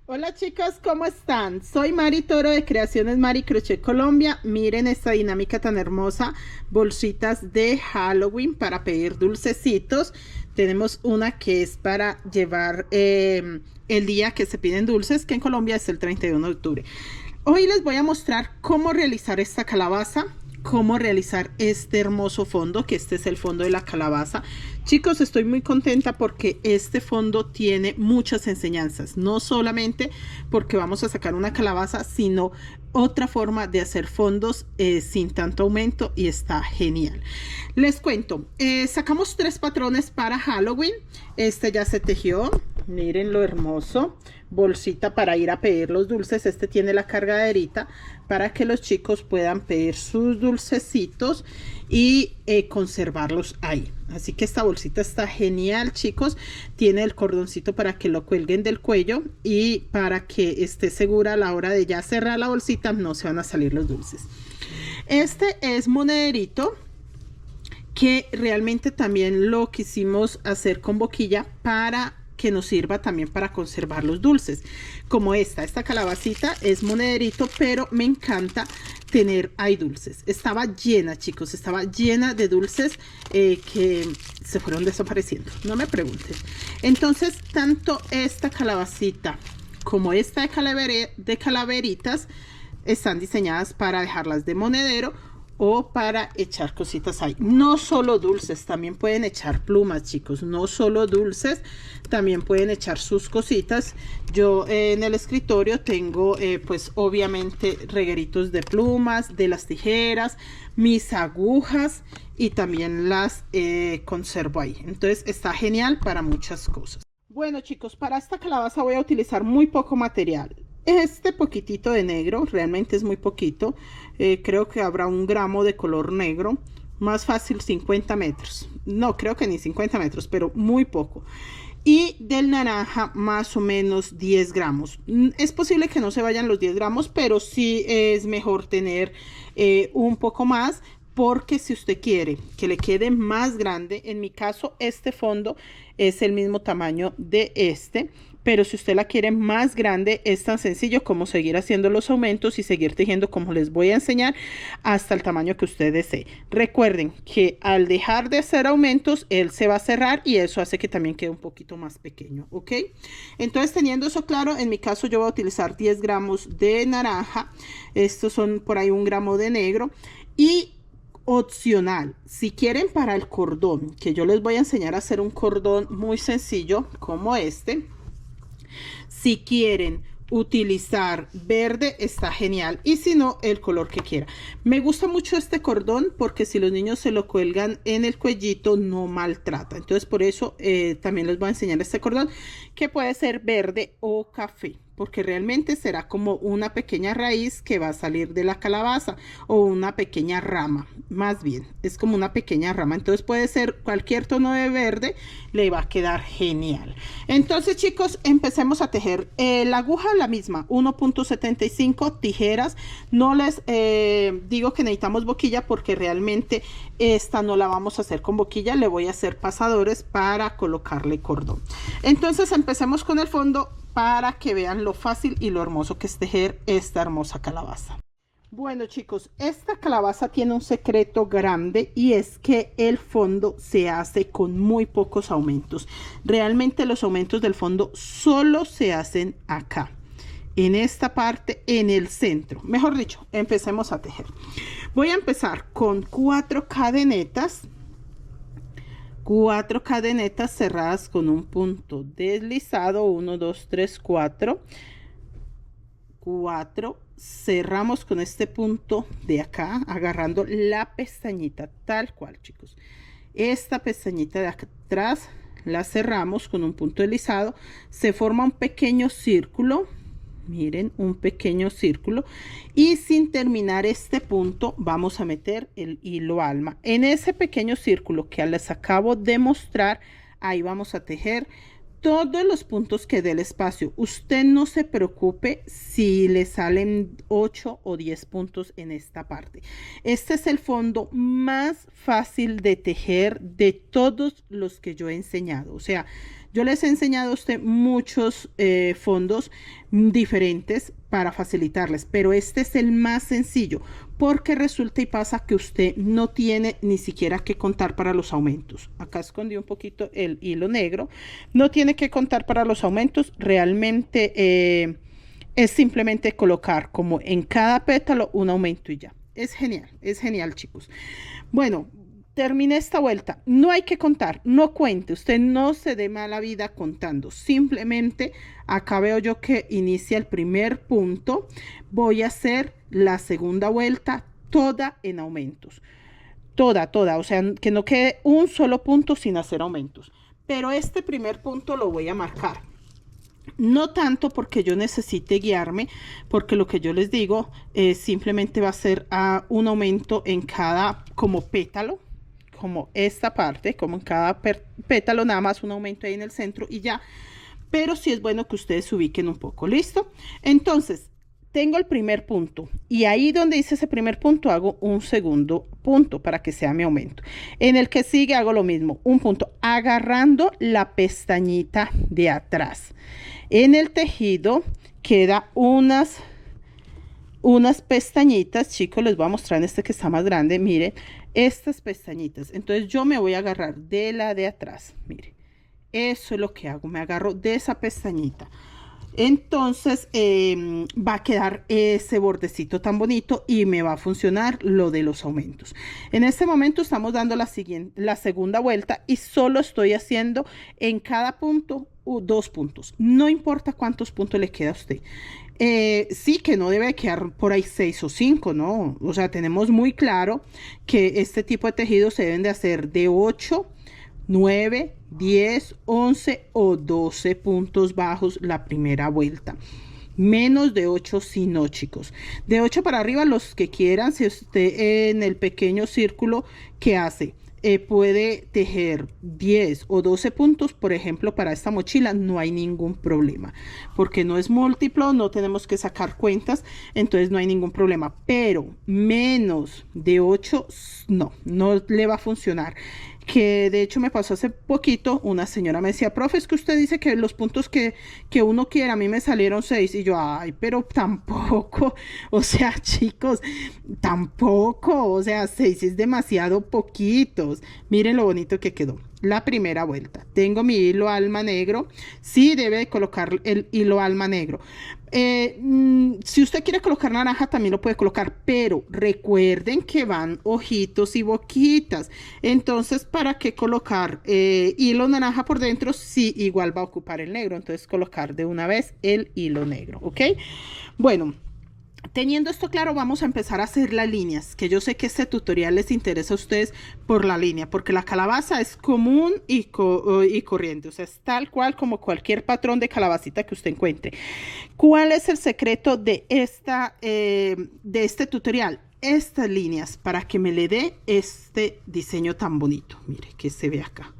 Hola chicos, ¿cómo están? Soy Mari Toro de Creaciones Mari Crochet Colombia. Miren esta dinámica tan hermosa, bolsitas de Halloween para pedir dulcecitos. Tenemos una que es para llevar el día que se piden dulces, que en Colombia es el 31 de octubre. Hoy les voy a mostrar cómo realizar esta calabaza, cómo realizar este hermoso fondo, que este es el fondo de la calabaza. Chicos, estoy muy contenta porque este fondo tiene muchas enseñanzas, no solamente porque vamos a sacar una calabaza, sino otra forma de hacer fondos sin tanto aumento, y está genial. Les cuento, sacamos 3 patrones para Halloween. Este ya se tejió, miren lo hermoso. Bolsita para ir a pedir los dulces. Este tiene la cargaderita para que los chicos puedan pedir sus dulcecitos y conservarlos ahí. Así que esta bolsita está genial, chicos. Tiene el cordoncito para que lo cuelguen del cuello y para que esté segura a la hora de ya cerrar la bolsita, no se van a salir los dulces. Este es monederito, que realmente también lo quisimos hacer con boquilla para que nos sirva también para conservar los dulces. Como esta calabacita es monederito, pero me encanta tener ahí dulces. Estaba llena, chicos, estaba llena de dulces que se fueron desapareciendo, no me pregunten. Entonces, tanto esta calabacita como esta de calaveritas están diseñadas para dejarlas de monedero o para echar cositas ahí. No solo dulces, también pueden echar plumas, chicos. No solo dulces, también pueden echar sus cositas. Yo en el escritorio tengo pues obviamente regueritos de plumas, de las tijeras, mis agujas, y también las conservo ahí. Entonces está genial para muchas cosas. Bueno, chicos, para esta calabaza voy a utilizar muy poco material. Este poquitito de negro, realmente es muy poquito. Creo que habrá 1 gramo de color negro. Más fácil 50 metros. No, creo que ni 50 metros, pero muy poco. Y del naranja más o menos 10 gramos. Es posible que no se vayan los 10 gramos, pero sí es mejor tener un poco más. Porque si usted quiere que le quede más grande, en mi caso este fondo es el mismo tamaño de este, pero si usted la quiere más grande, es tan sencillo como seguir haciendo los aumentos y seguir tejiendo como les voy a enseñar hasta el tamaño que usted desee. Recuerden que al dejar de hacer aumentos, él se va a cerrar y eso hace que también quede un poquito más pequeño, ¿ok? Entonces, teniendo eso claro, en mi caso yo voy a utilizar 10 gramos de naranja, estos son por ahí 1 gramo de negro, y opcional, si quieren para el cordón, que yo les voy a enseñar a hacer un cordón muy sencillo como este. Si quieren utilizar verde, está genial, y si no, el color que quiera. Me gusta mucho este cordón porque si los niños se lo cuelgan en el cuellito no maltrata. Entonces por eso también les voy a enseñar este cordón, que puede ser verde o café, porque realmente será como una pequeña raíz que va a salir de la calabaza, o una pequeña rama, más bien es como una pequeña rama. Entonces puede ser cualquier tono de verde, le va a quedar genial. Entonces, chicos, empecemos a tejer. La aguja la misma, 1.75, tijeras. No les digo que necesitamos boquilla porque realmente esta no la vamos a hacer con boquilla, le voy a hacer pasadores para colocarle cordón. Entonces empecemos con el fondo para que vean lo fácil y lo hermoso que es tejer esta hermosa calabaza. Bueno, chicos, esta calabaza tiene un secreto grande, y es que el fondo se hace con muy pocos aumentos. Realmente los aumentos del fondo solo se hacen acá, en esta parte, en el centro. Mejor dicho, empecemos a tejer. Voy a empezar con 4 cadenetas. 4 cadenetas cerradas con un punto deslizado. 1, 2, 3, 4. 4. Cerramos con este punto de acá, agarrando la pestañita tal cual, chicos. Esta pestañita de acá atrás la cerramos con un punto deslizado. Se forma un pequeño círculo. Miren, un pequeño círculo, y sin terminar este punto vamos a meter el hilo alma en ese pequeño círculo que les acabo de mostrar. Ahí vamos a tejer todos los puntos que dé el espacio. Usted no se preocupe si le salen 8 o 10 puntos en esta parte. Este es el fondo más fácil de tejer de todos los que yo he enseñado. O sea, yo les he enseñado a usted muchos fondos diferentes para facilitarles, pero este es el más sencillo porque resulta y pasa que usted no tiene ni siquiera que contar para los aumentos. Acá escondí un poquito el hilo negro. No tiene que contar para los aumentos. Realmente es simplemente colocar como en cada pétalo un aumento y ya. Es genial, chicos. Bueno, terminé esta vuelta. No hay que contar, no cuente. Usted no se dé mala vida contando. Simplemente acá veo yo que inicia el primer punto. Voy a hacer la segunda vuelta toda en aumentos. Toda. O sea, que no quede un solo punto sin hacer aumentos. Pero este primer punto lo voy a marcar. No tanto porque yo necesite guiarme, porque lo que yo les digo simplemente va a ser un aumento en cada como pétalo, como esta parte, como en cada pétalo, nada más un aumento ahí en el centro y ya. Pero sí es bueno que ustedes se ubiquen un poco, ¿listo? Entonces, tengo el primer punto y ahí donde hice ese primer punto hago un segundo punto para que sea mi aumento. En el que sigue hago lo mismo, un punto agarrando la pestañita de atrás. En el tejido queda unas pestañitas, chicos, les voy a mostrar en este que está más grande, miren, estas pestañitas. Entonces yo me voy a agarrar de la de atrás, miren, eso es lo que hago, me agarro de esa pestañita. Entonces va a quedar ese bordecito tan bonito y me va a funcionar lo de los aumentos. En este momento estamos dando la segunda vuelta y solo estoy haciendo en cada punto 2 puntos. No importa cuántos puntos le queda a usted. Sí que no debe quedar por ahí 6 o 5, ¿no? O sea, tenemos muy claro que este tipo de tejidos se deben de hacer de 8, 9, 10, 11 o 12 puntos bajos la primera vuelta. Menos de 8 si no, chicos. De 8 para arriba los que quieran. Si usted en el pequeño círculo que hace puede tejer 10 o 12 puntos, por ejemplo, para esta mochila, no hay ningún problema. Porque no es múltiplo, no tenemos que sacar cuentas, entonces no hay ningún problema. Pero menos de 8, no le va a funcionar. Que de hecho me pasó hace poquito, una señora me decía, profe, es que usted dice que los puntos que uno quiera, a mí me salieron 6, y yo, ay, pero tampoco, o sea, chicos, tampoco, o sea, 6 es demasiado poquitos. Miren lo bonito que quedó. La primera vuelta, tengo mi hilo alma negro, sí debe colocar el hilo alma negro. Si usted quiere colocar naranja también lo puede colocar, pero recuerden que van ojitos y boquitas, entonces para qué colocar hilo naranja por dentro si igual va a ocupar el negro. Entonces colocar de una vez el hilo negro, ¿ok? Bueno, teniendo esto claro, vamos a empezar a hacer las líneas, que yo sé que este tutorial les interesa a ustedes por la línea, porque la calabaza es común y corriente, o sea, es tal cual como cualquier patrón de calabacita que usted encuentre. ¿Cuál es el secreto de este tutorial? Estas líneas, para que me le dé este diseño tan bonito. Mire, que se ve acá.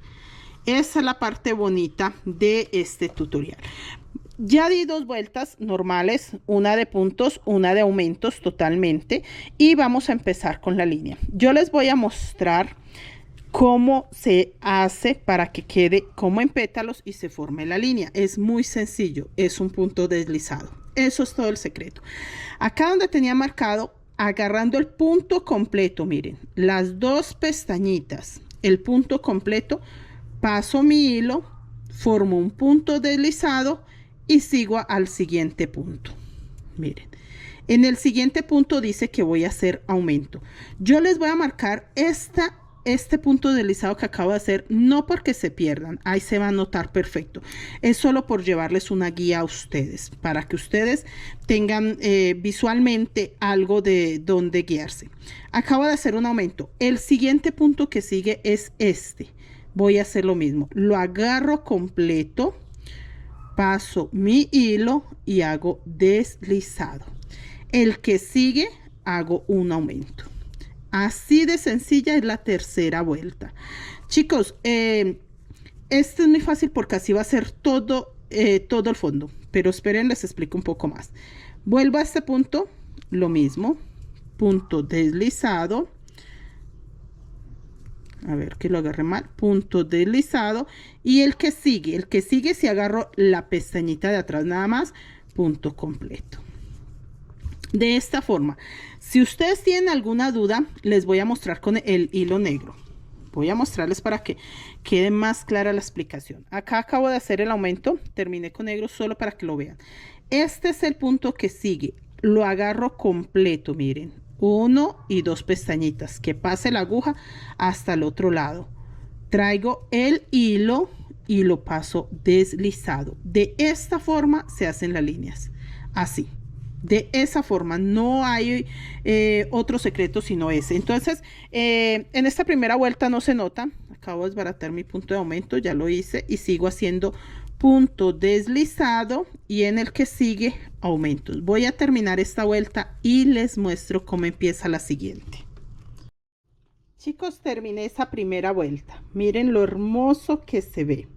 Esa es la parte bonita de este tutorial. Ya di 2 vueltas normales, una de puntos, una de aumentos totalmente, y vamos a empezar con la línea. Yo les voy a mostrar cómo se hace para que quede como en pétalos y se forme la línea. Es muy sencillo, es un punto deslizado. Eso es todo el secreto. Acá donde tenía marcado, agarrando el punto completo, miren, las 2 pestañitas, el punto completo, paso mi hilo, formo un punto deslizado y sigo al siguiente punto. Miren, en el siguiente punto dice que voy a hacer aumento. Yo les voy a marcar este punto deslizado que acabo de hacer, no porque se pierdan, ahí se va a notar perfecto. Es solo por llevarles una guía a ustedes, para que ustedes tengan visualmente algo de donde guiarse. Acabo de hacer un aumento. El siguiente punto que sigue es este. Voy a hacer lo mismo. Lo agarro completo, paso mi hilo y hago deslizado. El que sigue hago un aumento. Así de sencilla es la tercera vuelta. Chicos, Este es muy fácil porque así va a ser todo el fondo, pero esperen, les explico un poco más. Vuelvo a este punto, lo mismo, punto deslizado, a ver que lo agarre mal, punto deslizado, y el que sigue si agarro la pestañita de atrás nada más, punto completo. De esta forma, si ustedes tienen alguna duda, les voy a mostrar con el hilo negro. Voy a mostrarles para que quede más clara la explicación. Acá acabo de hacer el aumento, terminé con negro solo para que lo vean. Este es el punto que sigue, lo agarro completo, miren, 1 y 2 pestañitas, que pase la aguja hasta el otro lado. Traigo el hilo y lo paso deslizado. De esta forma se hacen las líneas, así. De esa forma, no hay otro secreto sino ese. Entonces, en esta primera vuelta no se nota. Acabo de desbaratar mi punto de aumento, ya lo hice y sigo haciendo punto deslizado y en el que sigue aumentos. Voy a terminar esta vuelta y les muestro cómo empieza la siguiente. Chicos, terminé esa primera vuelta. Miren lo hermoso que se ve.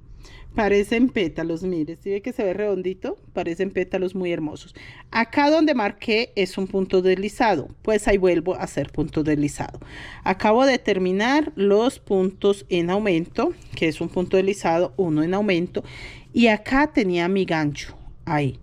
Parecen pétalos, miren, ¿sí ve que se ve redondito? Parecen pétalos muy hermosos. Acá donde marqué es un punto deslizado, pues ahí vuelvo a hacer punto deslizado. Acabo de terminar los puntos en aumento, que es un punto deslizado, uno en aumento, y acá tenía mi gancho, ahí.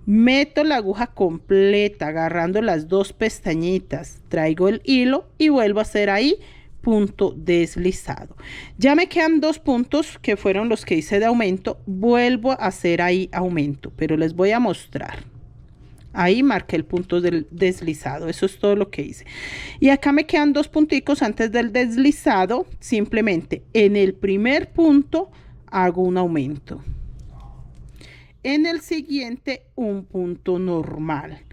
Meto la aguja completa, agarrando las 2 pestañitas, traigo el hilo y vuelvo a hacer ahí punto deslizado. Ya me quedan 2 puntos que fueron los que hice de aumento, vuelvo a hacer ahí aumento, pero les voy a mostrar. Ahí marqué el punto del deslizado, eso es todo lo que hice. Y acá me quedan 2 punticos antes del deslizado, simplemente en el primer punto hago un aumento. En el siguiente un punto normal.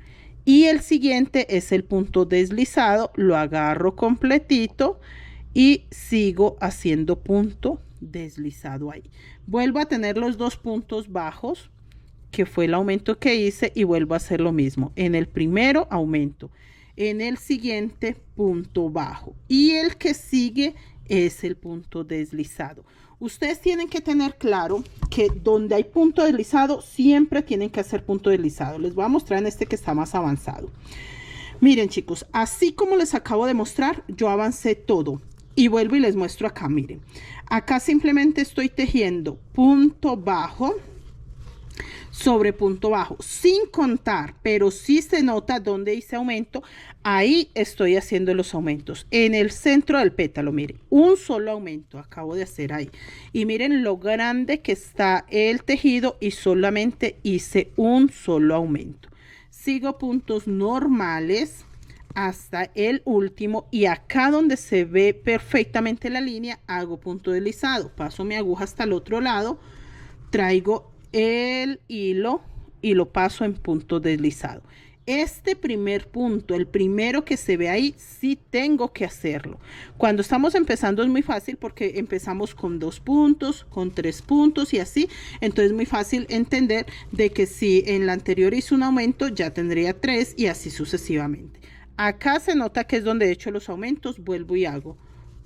Y el siguiente es el punto deslizado, lo agarro completito y sigo haciendo punto deslizado ahí. Vuelvo a tener los 2 puntos bajos, que fue el aumento que hice, y vuelvo a hacer lo mismo. En el primero aumento, en el siguiente punto bajo y el que sigue es el punto deslizado. Ustedes tienen que tener claro que donde hay punto deslizado siempre tienen que hacer punto deslizado. Les voy a mostrar en este que está más avanzado. Miren chicos, así como les acabo de mostrar, yo avancé todo y vuelvo y les muestro acá. Miren, acá simplemente estoy tejiendo punto bajo sobre punto bajo, sin contar, pero sí se nota donde hice aumento. Ahí estoy haciendo los aumentos en el centro del pétalo. Miren, un solo aumento acabo de hacer ahí y miren lo grande que está el tejido y solamente hice un solo aumento. Sigo puntos normales hasta el último y acá donde se ve perfectamente la línea hago punto deslizado, paso mi aguja hasta el otro lado, traigo el hilo y lo paso en punto deslizado. Este primer punto, el primero que se ve ahí, sí tengo que hacerlo. Cuando estamos empezando es muy fácil porque empezamos con 2 puntos, con 3 puntos y así. Entonces es muy fácil entender de que si en la anterior hice un aumento, ya tendría 3 y así sucesivamente. Acá se nota que es donde he hecho los aumentos, vuelvo y hago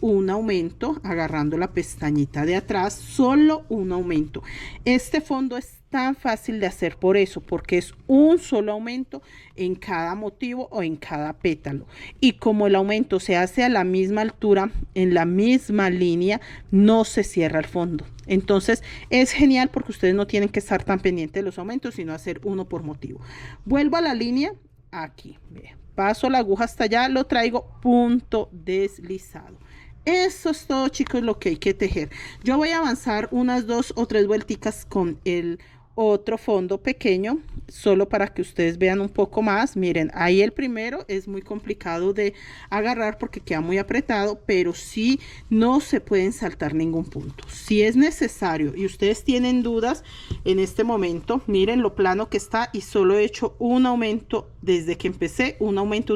un aumento agarrando la pestañita de atrás, solo un aumento. Este fondo es tan fácil de hacer por eso, porque es un solo aumento en cada motivo o en cada pétalo, y como el aumento se hace a la misma altura, en la misma línea, no se cierra el fondo. Entonces es genial porque ustedes no tienen que estar tan pendientes de los aumentos, sino hacer uno por motivo. Vuelvo a la línea aquí, vean, paso la aguja hasta allá, lo traigo punto deslizado. Eso es todo chicos lo que hay que tejer. Yo voy a avanzar unas 2 o 3 vuelticas con el otro fondo pequeño, solo para que ustedes vean un poco más. Miren, ahí el primero es muy complicado de agarrar porque queda muy apretado, pero sí no se pueden saltar ningún punto. Si es necesario y ustedes tienen dudas en este momento, miren lo plano que está y solo he hecho un aumento desde que empecé, un aumento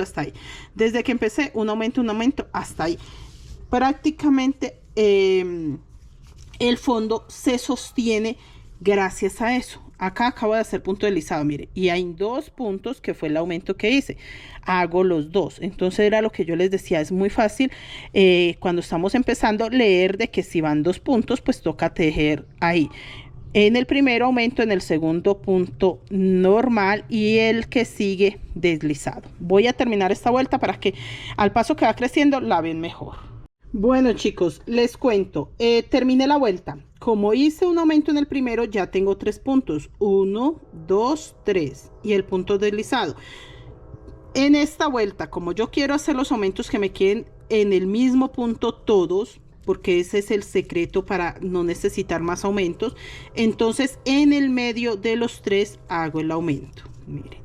hasta ahí. Desde que empecé, un aumento hasta ahí. Prácticamente el fondo se sostiene gracias a eso. acá acabo de hacer punto deslizado, mire, y hay 2 puntos que fue el aumento que hice. Hago los 2. Entonces era lo que yo les decía, es muy fácil cuando estamos empezando leer de que si van 2 puntos, pues toca tejer ahí. En el primero aumento, en el segundo punto normal y el que sigue deslizado. Voy a terminar esta vuelta para que al paso que va creciendo la ven mejor. Bueno chicos, les cuento, terminé la vuelta. Como hice un aumento en el primero, ya tengo 3 puntos. 1, 2, 3 y el punto deslizado. En esta vuelta, como yo quiero hacer los aumentos que me queden en el mismo punto todos, porque ese es el secreto para no necesitar más aumentos, entonces en el medio de los 3 hago el aumento. Miren,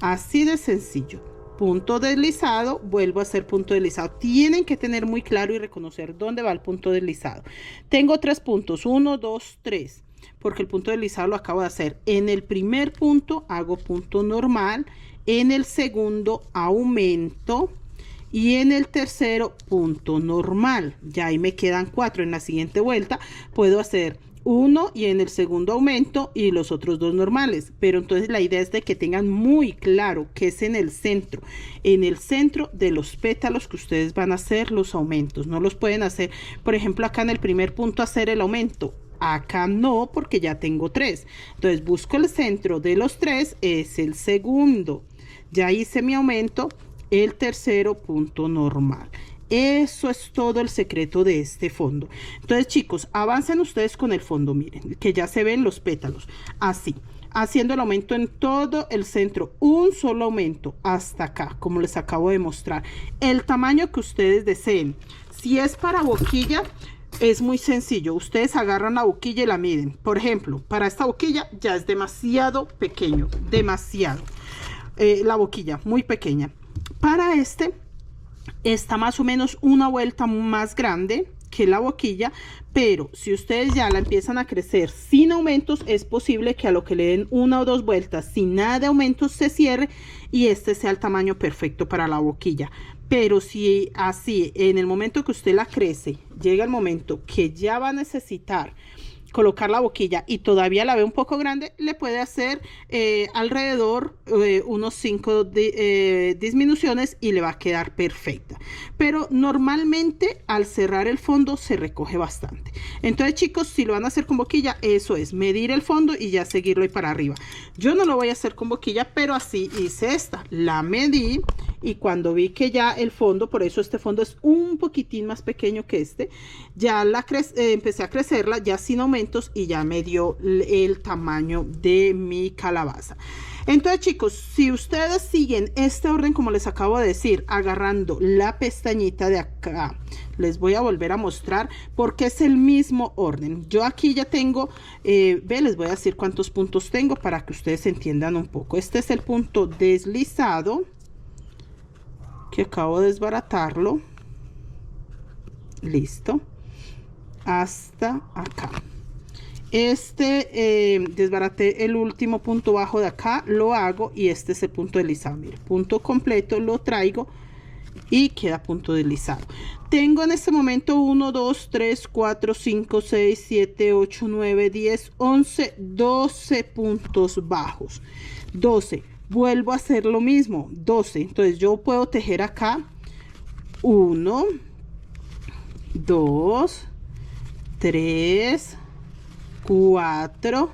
así de sencillo. Punto deslizado, vuelvo a hacer punto deslizado. Tienen que tener muy claro y reconocer dónde va el punto deslizado. Tengo 3 puntos, 1, 2, 3, porque el punto deslizado lo acabo de hacer. En el primer punto hago punto normal, en el segundo aumento y en el tercero punto normal. Ya ahí me quedan 4. En la siguiente vuelta puedo hacer 1 y en el segundo aumento y los otros 2 normales, pero entonces la idea es de que tengan muy claro que es en el centro de los pétalos que ustedes van a hacer los aumentos. No los pueden hacer, por ejemplo, acá en el primer punto hacer el aumento, acá no, porque ya tengo 3. Entonces busco el centro de los 3, es el segundo. Ya hice mi aumento, el tercero punto normal. Eso es todo el secreto de este fondo. Entonces chicos, avancen ustedes con el fondo, miren que ya se ven los pétalos así, haciendo el aumento en todo el centro, un solo aumento hasta acá, como les acabo de mostrar, el tamaño que ustedes deseen. Si es para boquilla, es muy sencillo, ustedes agarran la boquilla y la miden. Por ejemplo, para esta boquilla ya es demasiado pequeño, demasiado, la boquilla muy pequeña. Para este está más o menos una vuelta más grande que la boquilla, pero si ustedes ya la empiezan a crecer sin aumentos, es posible que a lo que le den 1 o 2 vueltas sin nada de aumentos se cierre y este sea el tamaño perfecto para la boquilla. Pero si así en el momento que usted la crece llega el momento que ya va a necesitar colocar la boquilla y todavía la ve un poco grande, le puede hacer alrededor unos 5 disminuciones y le va a quedar perfecta. Pero normalmente al cerrar el fondo se recoge bastante. Entonces chicos, si lo van a hacer con boquilla, eso es medir el fondo y ya seguirlo ahí para arriba. Yo no lo voy a hacer con boquilla, pero así hice esta, la medí y cuando vi que ya el fondo, por eso este fondo es un poquitín más pequeño que este, ya la empecé a crecerla ya sin aumentos y ya me dio el tamaño de mi calabaza. Entonces chicos, si ustedes siguen este orden como les acabo de decir, agarrando la pestañita de acá, les voy a volver a mostrar porque es el mismo orden. Yo aquí ya tengo, les voy a decir cuántos puntos tengo para que ustedes entiendan un poco. Este es el punto deslizado, que acabo de desbaratarlo, listo, hasta acá. Desbaraté el último punto bajo de acá, lo hago y este es el punto deslizado. Mire, punto completo, lo traigo y queda punto deslizado. Tengo en este momento 1, 2, 3, 4, 5, 6, 7, 8, 9, 10, 11, 12 puntos bajos. 12. Vuelvo a hacer lo mismo, 12. Entonces yo puedo tejer acá 1, 2, 3, 4,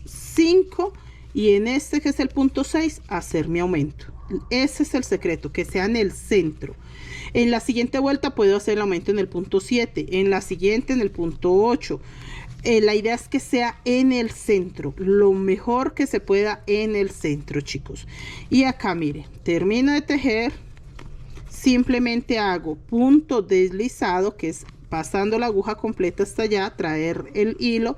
5 y en este que es el punto 6 hacer mi aumento. Ese es el secreto, que sea en el centro. En la siguiente vuelta puedo hacer el aumento en el punto 7, en la siguiente en el punto 8. La idea es que sea en el centro, lo mejor que se pueda en el centro, chicos. Y acá mire, termino de tejer, simplemente hago punto deslizado, que es pasando la aguja completa hasta allá, traer el hilo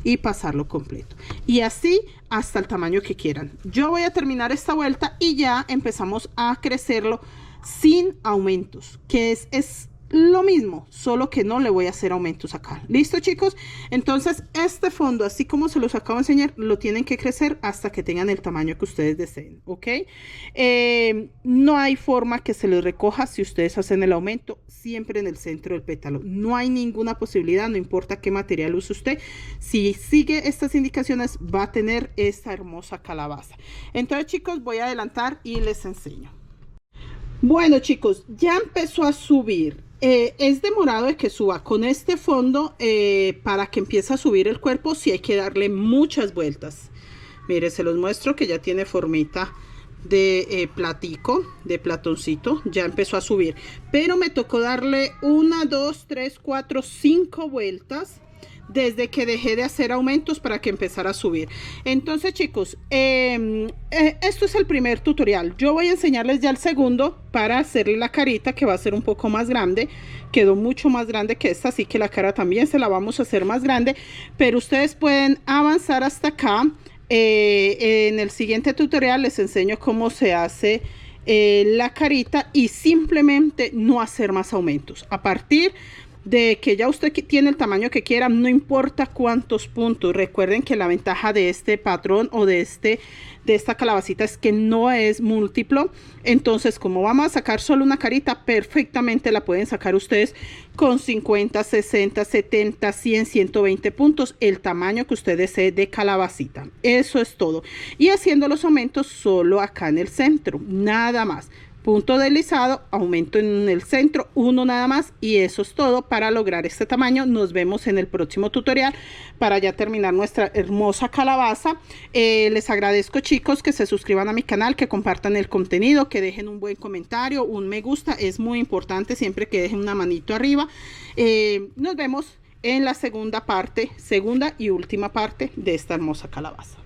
y pasarlo completo, y así hasta el tamaño que quieran. Yo voy a terminar esta vuelta y ya empezamos a crecerlo sin aumentos, que es lo mismo, solo que no le voy a hacer aumentos acá. ¿Listo, chicos? Entonces, este fondo, así como se los acabo de enseñar, lo tienen que crecer hasta que tengan el tamaño que ustedes deseen, ¿ok? No hay forma que se les recoja si ustedes hacen el aumento siempre en el centro del pétalo. No hay ninguna posibilidad, no importa qué material use usted. Si sigue estas indicaciones, va a tener esta hermosa calabaza. Entonces, chicos, voy a adelantar y les enseño. Bueno, chicos, ya empezó a subir. Es demorado de que suba con este fondo. Para que empiece a subir el cuerpo, sí hay que darle muchas vueltas. Mire, se los muestro que ya tiene formita de platico, de platoncito. Ya empezó a subir, pero me tocó darle 1, 2, 3, 4, 5 vueltas desde que dejé de hacer aumentos para que empezara a subir. Entonces, chicos, esto es el primer tutorial. Yo voy a enseñarles ya el segundo para hacerle la carita, que va a ser un poco más grande. Quedó mucho más grande que esta, así que la cara también se la vamos a hacer más grande, pero ustedes pueden avanzar hasta acá. En el siguiente tutorial les enseño cómo se hace la carita y simplemente no hacer más aumentos. A partir de que ya usted tiene el tamaño que quiera, no importa cuántos puntos. Recuerden que la ventaja de este patrón o de esta calabacita es que no es múltiplo. Entonces, como vamos a sacar solo una carita, perfectamente la pueden sacar ustedes con 50, 60, 70, 100, 120 puntos, el tamaño que usted desee de calabacita. Eso es todo. Y haciendo los aumentos solo acá en el centro, nada más. Punto deslizado, aumento en el centro, uno nada más, y eso es todo para lograr este tamaño. Nos vemos en el próximo tutorial para ya terminar nuestra hermosa calabaza. Les agradezco, chicos, que se suscriban a mi canal, que compartan el contenido, que dejen un buen comentario, un me gusta, es muy importante siempre que dejen una manito arriba. Nos vemos en la segunda y última parte de esta hermosa calabaza.